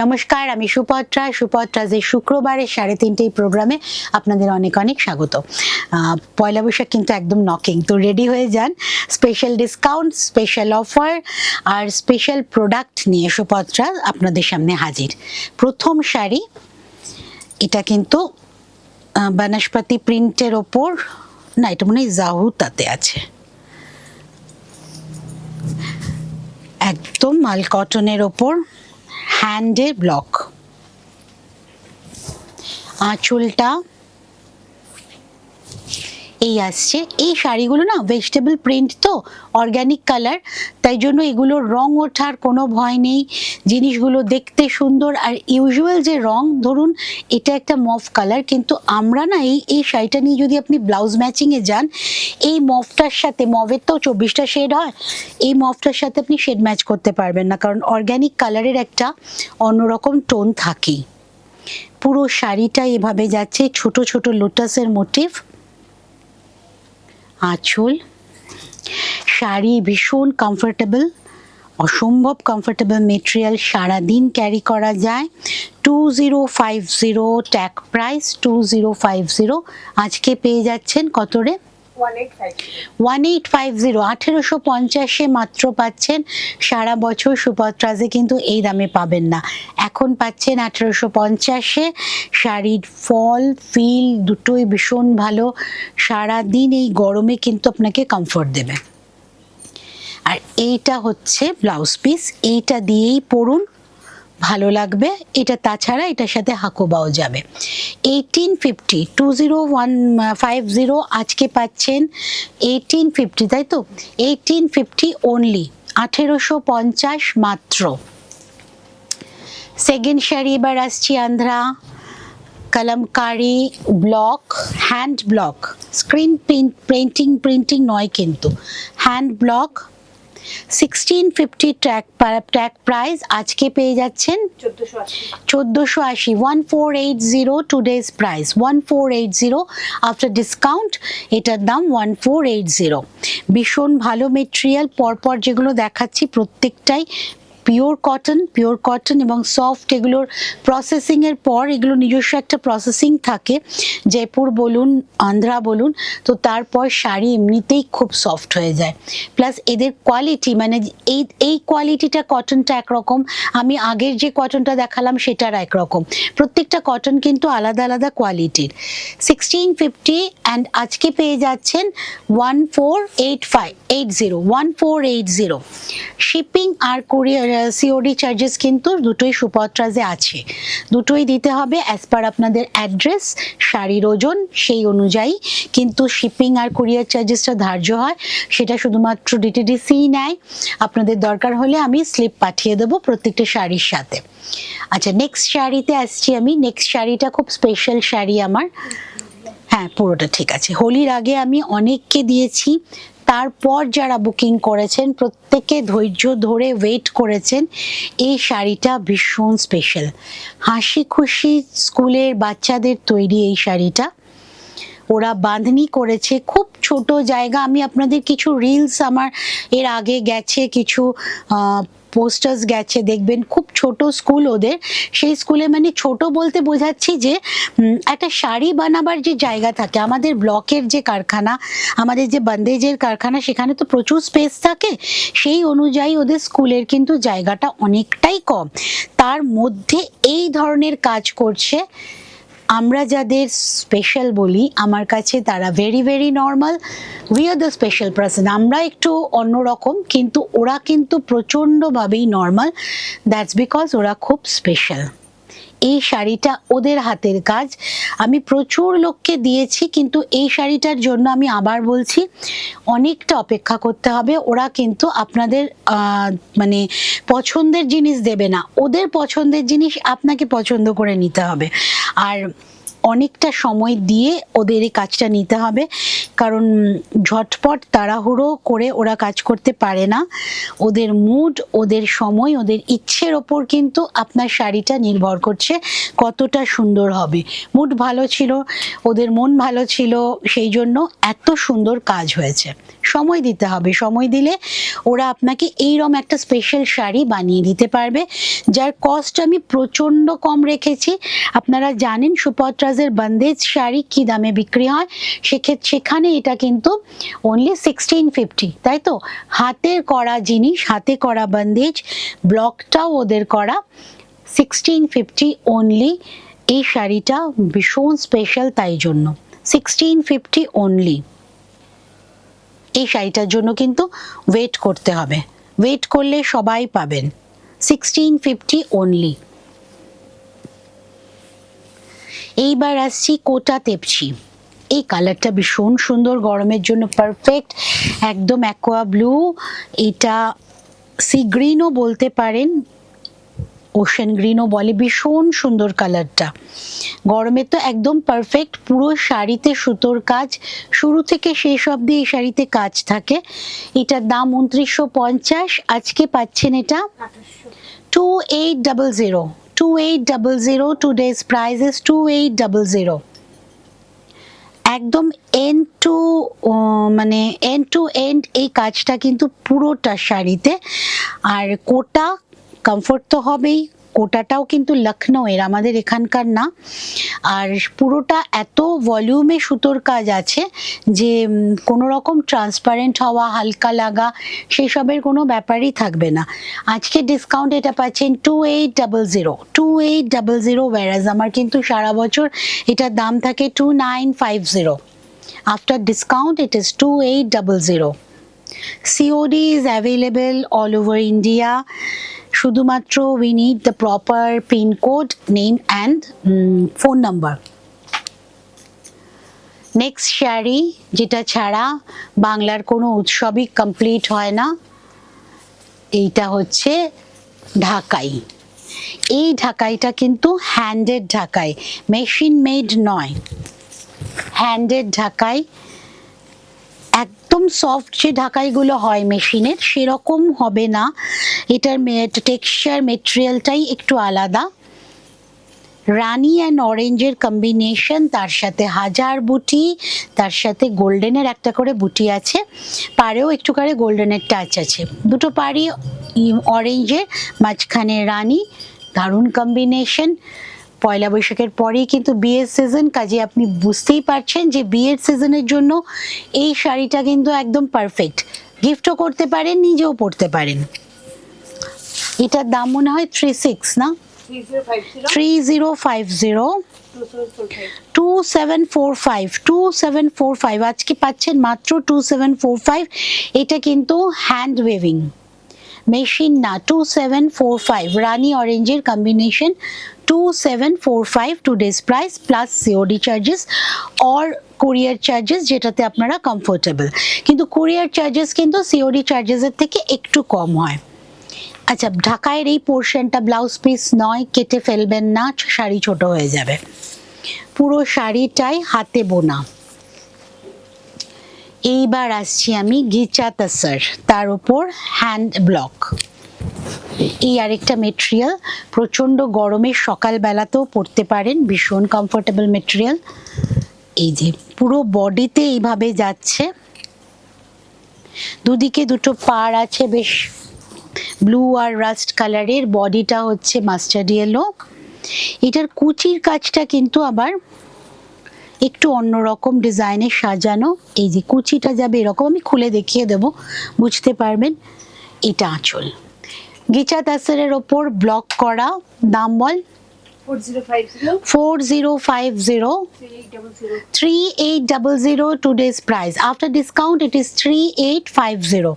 নমস্কার, আমি সুপত্রাজের শুক্রবারের 3:30 প্রোগ্রামে আপনাদের অনেক অনেক স্বাগত। পয়লা বৈশাখ কিন্তু একদম নকিং, তো রেডি হয়ে যান। স্পেশাল ডিসকাউন্ট, স্পেশাল অফার আর স্পেশাল প্রোডাক্ট নিয়ে সুপত্রা আপনাদের সামনে হাজির। প্রথম শাড়ি, এটা কিন্তু বনস্পতি প্রিন্টের ওপর, না এটা মনে হয় জাহুতাতে আছে, একদম মাল কটনের ওপর, হ্যান্ডের ব্লক, আঁচলটা এই আসছে। এই শাড়িগুলো না ভেজিটেবল প্রিন্ট, তো অর্গ্যানিক কালার, তাই জন্য এগুলোর রং ওঠার কোনো ভয় নেই। জিনিসগুলো দেখতে সুন্দর। আর ইউজুয়াল যে রং, ধরুন এটা একটা মফ কালার, কিন্তু আমরা না এই শাড়িটা নিয়ে যদি আপনি ব্লাউজ ম্যাচিংয়ে যান, এই মফটার সাথে, মফের তো 24টা শেড হয়, এই মফটার সাথে আপনি শেড ম্যাচ করতে পারবেন না, কারণ অর্গ্যানিক কালারের একটা অন্যরকম টোন থাকেই। পুরো শাড়িটা এভাবে যাচ্ছে, ছোট ছোট লোটাসের মোটিভ, আঁচল। শাড়ি ভীষণ কমফোর্টেবল, অসম্ভব কমফোর্টেবল মেটেরিয়াল, সারাদিন ক্যারি করা যায়। 2050 ট্যাগ প্রাইস 2050। আজকে পেয়ে যাচ্ছেন কত রে? 1850, 1850 মাত্র পাচ্ছেন। সারা বছর সুপত্রাজে কিন্তু এই দামে পাবেন না, এখন পাচ্ছেন 1850। শাড়ির ফল ফিল দুটোই ভীষণ ভালো, সারাদিন এই গরমে কিন্তু আপনাকে কমফোর্ট দেবে। আর এইটা হচ্ছে ব্লাউজ পিস, এইটা দিয়েই পরুন, ভালো লাগবে এটা। তাছাড়া এটার সাথে হাকোবাও যাবে। 1850, 2050 আজকে পাচ্ছেন 1850, তাই তো? 1850 অনলি, 1850 মাত্র। সেকেন্ড শাড়ি এবার আসছি, Andhra kalamkari block, hand block, screen printing নয় কিন্তু, হ্যান্ড ব্লক। 1650 ট্যাগ প্রাইস, আজকে পেয়ে যাচ্ছেন 1480, 1480 টুডেজ প্রাইস, 1480 আফটার ডিসকাউন্ট এটার দাম 1480। ভীষণ ভালো মেটেরিয়াল, পরপর যেগুলো দেখাচ্ছি প্রত্যেকটাই পিওর কটন এবং সফট। এগুলোর প্রসেসিংয়ের পর, এগুলো নিজস্ব একটা প্রসেসিং থাকে, জয়পুর বলুন আন্ধ্রা বলুন, তো তারপর শাড়ি এমনিতেই খুব সফট হয়ে যায়। প্লাস এদের কোয়ালিটি, মানে এই কোয়ালিটিটা, কটনটা একরকম, আমি আগের যে কটনটা দেখালাম সেটার একরকম, প্রত্যেকটা কটন কিন্তু আলাদা আলাদা কোয়ালিটির। 1650 অ্যান্ড আজকে পেয়ে যাচ্ছেন 1480। শিপিং আর কুরিয়ার সিওডি চার্জেস কিন্তু দুটোই সুপত্রাজে আছে, দুটোই দিতে হবে অ্যাজ পার আপনাদের অ্যাড্রেস, শাড়ির ওজন সেই অনুযায়ী, কিন্তু শিপিং আর কুরিয়ার চার্জেসটা ধার্য হয়, সেটা শুধুমাত্র ডিটিডিসি নেয়। আপনাদের দরকার হলে আমি স্লিপ পাঠিয়ে দেবো প্রত্যেকটা শাড়ির সাথে। আচ্ছা, নেক্সট শাড়িতে আসছি আমি। নেক্সট শাড়িটা খুব স্পেশাল শাড়ি আমার, হ্যাঁ পুরোটা ঠিক আছে। হোলির আগে আমি অনেককে দিয়েছি, তারপর যারা বুকিং করেছেন প্রত্যেকে ধৈর্য ধরে ওয়েট করেছেন। এই শাড়িটা ভীষণ স্পেশাল, হাসি খুশি স্কুলের বাচ্চাদের তৈরি এই শাড়িটা। ওরা বাঁধনি করেছে, খুব ছোট জায়গা। আমি আপনাদের কিছু রিলস আমার এর আগে গেছে, কিছু পোস্টার্স গেছে, দেখবেন খুব ছোট স্কুল ওদের। সেই স্কুলে, মানে ছোট বলতে বোঝাচ্ছি যে একটা শাড়ি বানাবার যে জায়গা থাকে, আমাদের ব্লকের যে কারখানা, আমাদের যে বন্দেজের কারখানা, সেখানে তো প্রচুর স্পেস থাকে, সেই অনুযায়ী ওদের স্কুলের কিন্তু জায়গাটা অনেকটাই কম, তার মধ্যে এই ধরনের কাজ করছে। আমরা যাদের স্পেশাল বলি, আমার কাছে তারা very very normal, we are the special person. আমরা একটু অন্যরকম, কিন্তু ওরা কিন্তু প্রচণ্ডভাবেই নর্মাল, দ্যাটস বিকজ ওরা খুব স্পেশাল। এই শাড়িটা ওদের হাতের কাজ, আমি প্রচুর লোককে দিয়েছি, কিন্তু এই শাড়িটার জন্য আমি আবার বলছি অনেকটা অপেক্ষা করতে হবে। ওরা কিন্তু আপনাদের মানে পছন্দের জিনিস দেবে না, ওদের পছন্দের জিনিস আপনাকে পছন্দ করে নিতে হবে। আর অনেকটা সময় দিয়ে ওদের এই কাজটা নিতে হবে, কারণ ঝটপট তাড়াহুড়ো করে ওরা কাজ করতে পারে না। ওদের মুড, ওদের সময়, ওদের ইচ্ছের ওপর কিন্তু আপনার শাড়িটা নির্ভর করছে কতটা সুন্দর হবে। মুড ভালো ছিল, ওদের মন ভালো ছিল, সেই জন্য এত সুন্দর কাজ হয়েছে। সময় দিতে হবে, সময় দিলে ওরা আপনাকে এইরকম একটা স্পেশাল শাড়ি বানিয়ে দিতে পারবে, যার কস্ট আমি প্রচণ্ড কম রেখেছি। আপনারা জানেন সুপত্রাজের বন্দেজ শাড়ি কি দামে বিক্রি হয়, সেখানে এটা কিন্তু অনলি 1650, তাই তো? হাতের করা জিনিস, হাতে করা বন্দেজ, ব্লকটাও ওদের করা, 1650 অনলি। এই শাড়িটা ভীষণ স্পেশাল, তাই জন্য 1650 অনলি। এই শাড়িটার জন্য কিন্তু ওয়েট করতে হবে, ওয়েট করলে সবাই পাবেন। 1650 অনলি। এইবার আসছি কোটা তেপচি। এই কালারটা ভীষণ সুন্দর, গরমের জন্য পারফেক্ট, একদম অ্যাকোয়া ব্লু। এটা সি গ্রিনও বলতে পারেন, ওশেন গ্রিনও বলে, ভীষণ সুন্দর কালারটা। গরমে তো একদম পারফেক্ট। পুরো শাড়িতে সুতোর কাজ, শুরু থেকে শেষ অবধি এই শাড়িতে কাজ থাকে। এটার দাম 2950, আজকে পাচ্ছেন এটা 2800। 2800, টুডেজ প্রাইস ইজ 2800। একদম এন্ড টু মানে এন্ড টু এন্ড এই কাজটা কিন্তু পুরোটা শাড়িতে। আর কোটা কমফোর্ট তো হবেই, কোটাটাও কিন্তু লখনৌয়ের, আমাদের এখানকার না। আর পুরোটা এত ভলিউমে সুতোর কাজ আছে যে কোনো রকম ট্রান্সপারেন্ট হওয়া, হালকা লাগা, সেসবের কোনো ব্যাপারই থাকবে না। আজকে ডিসকাউন্ট এটা পাচ্ছেন 2800। 2800, ওয়ারাজ আমার কিন্তু সারা বছর এটার দাম থাকে 2950। After discount it is 2800। COD is available all over India. শুধুমাত্র we need the proper pin code, name and phone number. Next sari, যেটা ছাড়া বাংলার কোনো উৎসবই কমপ্লিট হয় না, এইটা হচ্ছে ঢাকাই। এই ঢাকাইটা কিন্তু হ্যান্ডেড ঢাকাই, মেশিন মেড নয়, হ্যান্ডেড ঢাকাই। একদম সফট যে ঢাকাইগুলো হয় মেশিনের, সেরকম হবে না। এটার টেক্সচার, মেটেরিয়ালটাই একটু আলাদা। রানি অ্যান্ড অরেঞ্জের কম্বিনেশন, তার সাথে হাজার বুটি, তার সাথে গোল্ডেনের একটা করে বুটি আছে, পাড়েও একটু করে গোল্ডেনের টাচ আছে। দুটো পাড়ি অরেঞ্জের, মাঝখানে রানি, দারুণ কম্বিনেশন। পয়লা বৈশাখের পরেই কিন্তু বিয়ের সিজন, কাজে আপনি বুঝতেই পারছেন যে বিয়ের সিজনের জন্য এই শাড়িটা কিন্তু একদম পারফেক্ট। গিফটও করতে পারেন, নিজেও পরতে পারেন। এটার দাম মনে হয় 36 না, 3050, 2745। আজকে পাচ্ছেন মাত্র 2745। এটা কিন্তু হ্যান্ড ওয়েভিং, মেশিন না। 2745, রানি অরেঞ্জের combination, 2745 today's price plus COD charges or courier charges, যেটাতে আপনারা কমফোর্টেবল। কিন্তু কুরিয়ার চার্জেস কিন্তু COD চার্জেসের থেকে একটু কম হয়। আচ্ছা, ঢাকায়ের এই পোর্শনটা ব্লাউজ পিস নয়, কেটে ফেলবেন না, শাড়ি ছোট হয়ে যাবে। পুরো শাড়িটাই হাতে বোনা। এইবার আসছি আমি গিচা তাসার, তার উপর হ্যান্ড ব্লক। এই আরেকটা মেটেরিয়াল, প্রচণ্ড গরমে সকালবেলাতেও পরতে পারেন, ভীষণ কমফোর্টেবল মেটেরিয়াল। এই যে পুরো বডিতে এইভাবে যাচ্ছে, দুদিকে দুটো পাড় আছে, বেশ ব্লু আর রাস্ট কালারের। বডিটা হচ্ছে মাস্টার্ড ইয়েলো। এটার কুচির কাজটা কিন্তু আবার একটু অন্যরকম ডিজাইনের সাজানো। এই যে কুচিটা যাবে এরকম, আমি খুলে দেখিয়ে দেব, বুঝতে পারবেন। এটা আঁচল, গিচা তাসারের ওপর ব্লক করা। দাম বল? 4050, 3800 today's price. After discount it is 3850,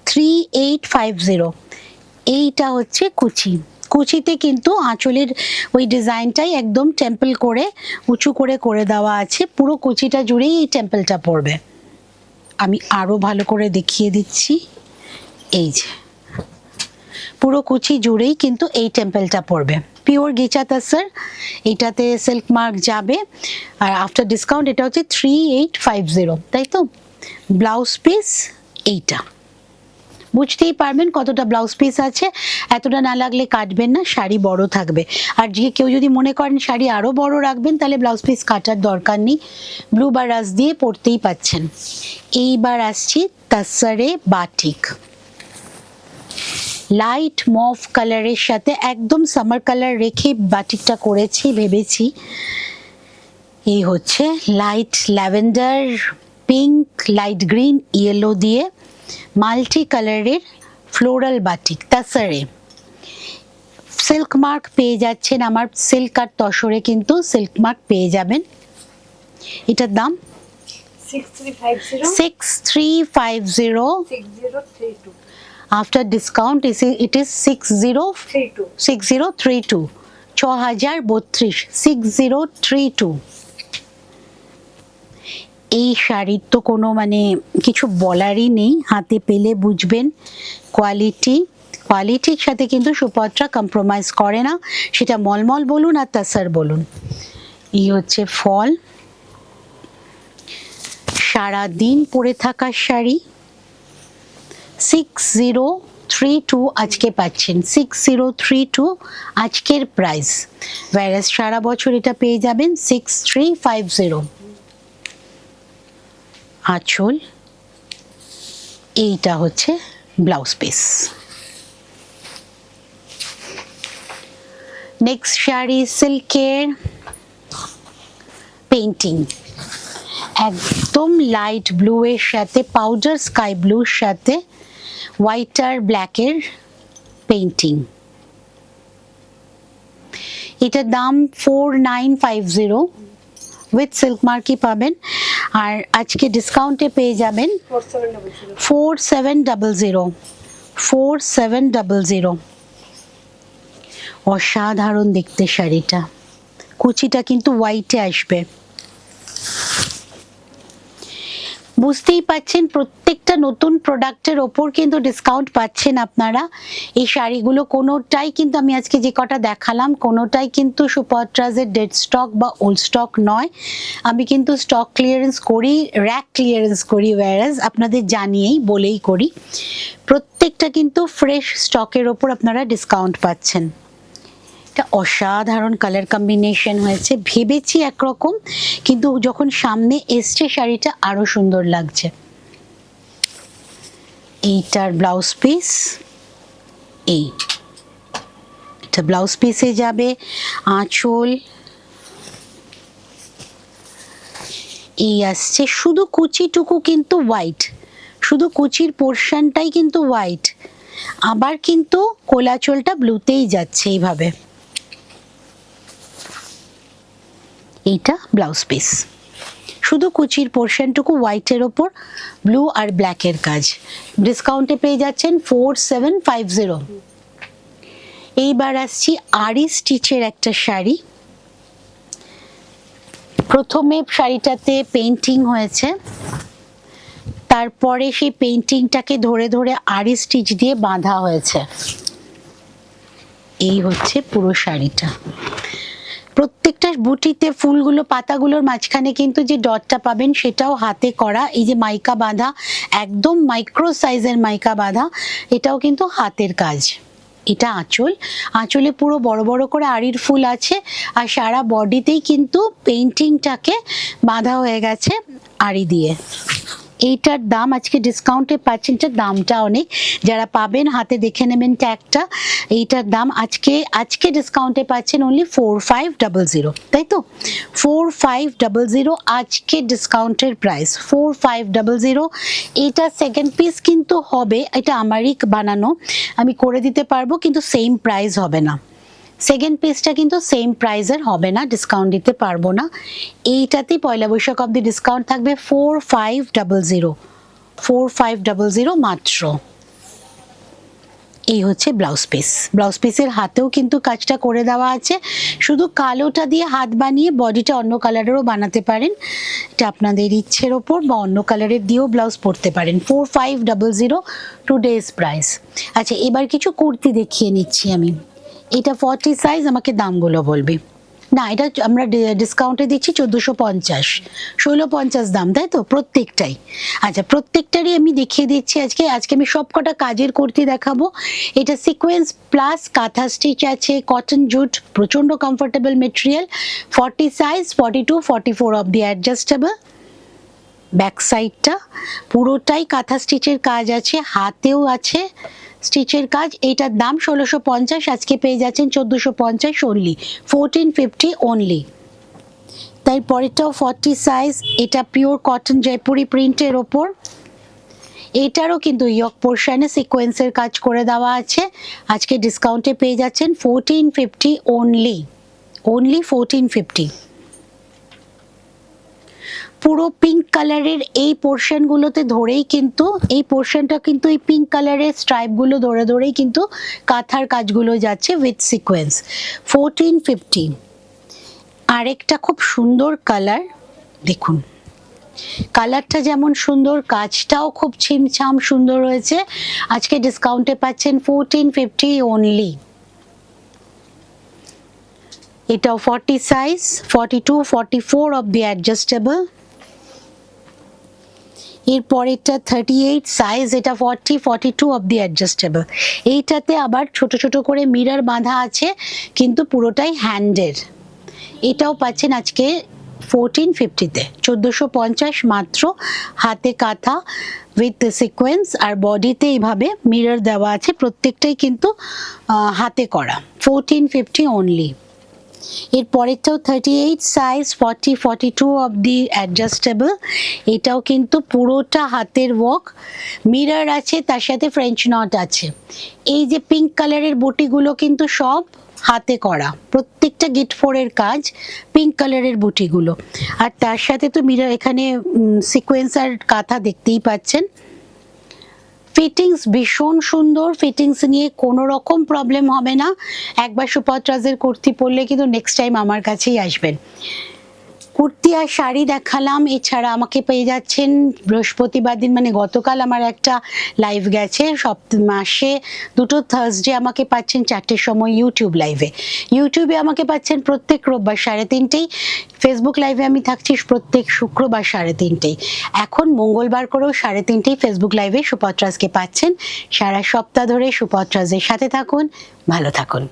3850। এইটা হচ্ছে কুচি। কুচিতে কিন্তু আঁচলের ওই ডিজাইনটাই একদম টেম্পল করে উঁচু করে করে দেওয়া আছে, পুরো কুচিটা জুড়েই এই টেম্পলটা পড়বে। আমি আরো ভালো করে দেখিয়ে দিচ্ছি। এই যে পুরো কুচি জুড়েই কিন্তু এই টেম্পলটা পড়বে। পিওর গিচা তাসার, এটাতে সিল্ক মার্ক যাবে। আর আফটার ডিসকাউন্ট এটা হচ্ছে 3850, তাই তো? ব্লাউজ পিস এইটা, বুঝতেই পারবেন কতটা ব্লাউজ পিস আছে। এতটা না লাগলে কাটবেন না, শাড়ি বড় থাকবে। আর যে কেউ যদি মনে করেন শাড়ি আরো বড় রাখবেন, তাহলে ব্লাউজ পিস কাটার দরকার নেই, ব্লু বারাস দিয়ে পরতেই পাচ্ছেন। এইবার আসছি তাসারে বাটিক, লাইট মভ কালারের সাথে একদম সামার কালার রেখে বাটিকটা করেছি, ভেবেছি। এই হচ্ছে light lavender, pink, light green, yellow দিয়ে মাল্টি কালারের ফ্লোরাল বাটিক তাসারে। সিল্ক মার্ক পেয়ে যাচ্ছেন, আমার সিল্ক আর তসরে কিন্তু সিল্ক মার্ক পেয়ে যাবেন। এটার দাম 6350, after discount it is 6032, 6032, 6032। এই শাড়ির তো কোনো মানে কিছু বলারই নেই, হাতে পেলে বুঝবেন কোয়ালিটির সাথে কিন্তু সুপত্রা কম্প্রোমাইজ করে না, সেটা মলমল বলুন আর তাসার বলুন। এই হচ্ছে ফল, সারা দিন পরে থাকার শাড়ি। 6032 আজকে পাচ্ছেন, 6032 আজকের প্রাইস, ওয়্যারাস সারা বছর এটা পেয়ে যাবেন 6350। আঁচল, এইটা হচ্ছে ব্লাউজ পিস। নেক্সট শাড়ি সিল্কের পেইন্টিং, একদম লাইট ব্লু এর সাথে পাউডার স্কাই ব্লুর সাথে হোয়াইট আর ব্ল্যাকের পেইন্টিং। এটার দাম 4950, উইথ সিল্ক মার্কই পাবেন। আর আজকে ডিসকাউন্টে পেয়ে যাবেন 4700। অসাধারণ দেখতে শাড়িটা, কুচিটা কিন্তু হোয়াইটে আসবে। বুঝতেই পাচ্ছেন প্রত্যেকটা নতুন প্রোডাক্টের ওপর কিন্তু ডিসকাউন্ট পাচ্ছেন আপনারা। এই শাড়িগুলো কোনোটাই কিন্তু, আমি আজকে যে কটা দেখালাম কোনোটাই কিন্তু সুপত্রাজের ডেড স্টক বা ওল্ড স্টক নয়। আমি কিন্তু স্টক ক্লিয়ারেন্স করি, র্যাক ক্লিয়ারেন্স করি, ওয়্যারাস আপনাদের জানিয়েই বলেই করি। প্রত্যেকটা কিন্তু ফ্রেশ স্টকের ওপর আপনারা ডিসকাউন্ট পাচ্ছেন। এটা অসাধারণ কালার কম্বিনেশন হয়েছে, ভেবেছি একরকম কিন্তু যখন সামনে এসছে শাড়িটা আরো সুন্দর লাগছে। এইটার ব্লাউজ পিস, এটা ব্লাউজ পিসে যাবে। আঁচল এই আসছে, শুধু কুচিটুকু কিন্তু হোয়াইট, শুধু কুচির পোর্শনটাই কিন্তু হোয়াইট, আবার কিন্তু কোলাচলটা ব্লুতেই যাচ্ছে এইভাবে। এইটা ব্লাউজ পিস, শুধু কুচির পোর্শনটুকু হোয়াইটের ওপর ব্লু আর ব্ল্যাকের কাজ। ডিসকাউন্টে পেয়ে যাচ্ছেন 4750। এইবার আসছি আরি স্টিচের একটা শাড়ি। প্রথমে শাড়িটাতে পেইন্টিং হয়েছে, তারপরে সেই পেইন্টিংটাকে ধরে ধরে আরি স্টিচ দিয়ে বাঁধা হয়েছে। এই হচ্ছে পুরো শাড়িটা। প্রত্যেকটা বুটিতে ফুলগুলো, পাতাগুলোর মাঝখানে কিন্তু যে ডটটা পাবেন সেটাও হাতে করা। এই যে মাইকা বাঁধা, একদম মাইক্রো সাইজের মাইকা বাঁধা, এটাও কিন্তু হাতের কাজ। এটা আঁচল, আঁচলে পুরো বড় বড় করে আরির ফুল আছে, আর সারা বডিতেই কিন্তু পেইন্টিংটাকে বাঁধা হয়ে গেছে আরি দিয়ে। এইটার দাম আজকে ডিসকাউন্টে পাচ্ছেন, এটার দামটা অনেক, যারা পাবেন হাতে দেখে নেবেন ট্যাগটা। এইটার দাম আজকে ডিসকাউন্টে পাচ্ছেন অনলি 4500, তাই তো? 4500 আজকে ডিসকাউন্টের প্রাইস 4500। এটা সেকেন্ড পিস কিন্তু হবে, এটা আমারই বানানো, আমি করে দিতে পারবো, কিন্তু সেম প্রাইস হবে না। সেকেন্ড পিসটা কিন্তু সেম প্রাইসের হবে না, ডিসকাউন্ট দিতে পারবো না। এইটাতেই পয়লা বৈশাখ অব্দি ডিসকাউন্ট থাকবে 4500 মাত্র। এই হচ্ছে ব্লাউজ পিস। ব্লাউজ পিসের হাতেও কিন্তু কাজটা করে দেওয়া আছে, শুধু কালোটা দিয়ে হাত বানিয়ে বডিটা অন্য কালারেরও বানাতে পারেন, এটা আপনাদের ইচ্ছের ওপর, বা অন্য কালারের দিয়েও ব্লাউজ পরতে পারেন। 4500 টুডেজ প্রাইস। আচ্ছা, এবার কিছু কুর্তি দেখিয়ে নিচ্ছি আমি। এটা 40 সাইজ, আমাকে দামগুলো বলবি। না, এটা আমরা ডিসকাউন্টে দিচ্ছি 1450, 1650 দাম, তাই তো প্রত্যেকটাই? আচ্ছা, প্রত্যেকটারই আমি দেখিয়ে দিচ্ছি আজকে আমি সবকটা কাজের কুর্তি দেখাবো। এটা সিকোয়েন্স প্লাস কাঁথা স্টিচ আছে, কটন জুট, প্রচন্ড কমফোর্টেবল মেটেরিয়াল। 40 সাইজ, 42 44 অব দি অ্যাডজাস্টেবল। ব্যাক সাইডটা পুরোটাই কাঁথা স্টিচের কাজ আছে, হাতেও আছে স্টিচের কাজ। এইটার দাম 1650, আজকে পেয়ে যাচ্ছেন 1450 অনলি, 1450 অনলি। তাই পরেরটাও 40 সাইজ, এটা পিওর কটন জয়পুরি প্রিন্টের ওপর। এটারও কিন্তু ইয়ক পোর্শনে সিকোয়েন্সের কাজ করে দেওয়া আছে, আজকে ডিসকাউন্টে পেয়ে যাচ্ছেন 1450 অনলি, 1450। পুরো পিঙ্ক কালারের এই পোর্শনগুলোতে ধরেই কিন্তু, এই পোর্শনটা কিন্তু এই পিঙ্ক কালারের স্ট্রাইপগুলো ধরে ধরেই কিন্তু কাঁথার কাজগুলো যাচ্ছে উইথ সিকোয়েন্স। 1450। আরেকটা খুব সুন্দর কালার, দেখুন কালারটা যেমন সুন্দর, কাজটাও খুব ছিমছাম সুন্দর হয়েছে, আজকে ডিসকাউন্টে পাচ্ছেন 1450 অনলি। এটাও 40 সাইজ, 42 44 অব দি অ্যাডজাস্টেবল। এরপরেরটা 38 সাইজ, এটা 40 42 অব দি অ্যাডজাস্টেবল। এইটাতে আবার ছোট ছোট করে মিরর বাঁধা আছে, কিন্তু পুরোটাই হ্যান্ডের। এটাও পাচ্ছেন আজকে 1450-তে, 1450 মাত্র। হাতে কাঁথা উইথ সিকোয়েন্স, আর বডিতে এইভাবে মিরর দেওয়া আছে, প্রত্যেকটাই কিন্তু হাতে করা। 1450 অনলি। এর পরেরটাও 38 সাইজ, 40 42 অব দি অ্যাডজাস্টেবল। এটাও কিন্তু পুরোটা হাতের ওয়ার্ক, মিরর আছে, তার সাথে ফ্রেঞ্চ নট আছে। এই যে পিঙ্ক কালারের বুটিগুলো কিন্তু সব হাতে করা, প্রত্যেকটা গিট ফোরের কাজ, পিঙ্ক কালারের বুটিগুলো। আর তার সাথে তো মিরর, এখানে সিকোয়েন্স আর কাঁথা দেখতেই পাচ্ছেন। ফিটিংস ভীষণ সুন্দর, ফিটিংস নিয়ে কোনো রকম প্রবলেম হবে না। একবার সুপত্রাজের কুর্তি পরলে কিন্তু নেক্সট টাইম আমার কাছেই আসবেন। কুর্তি আর শাড়ি দেখালাম, এছাড়া আমাকে পেয়ে যাচ্ছেন বৃহস্পতিবার দিন, মানে গতকাল আমার একটা লাইভ গেছে, মাসে দুটো থার্সডে আমাকে পাচ্ছেন 4টের সময় ইউটিউব লাইভে। ইউটিউবে আমাকে পাচ্ছেন প্রত্যেক রোববার 3:30, ফেসবুক লাইভে আমি থাকছি প্রত্যেক শুক্রবার 3:30। এখন মঙ্গলবার করেও 3:30 ফেসবুক লাইভে সুপত্রাজকে পাচ্ছেন। সারা সপ্তাহ ধরে সুপত্রাজের সাথে থাকুন, ভালো থাকুন।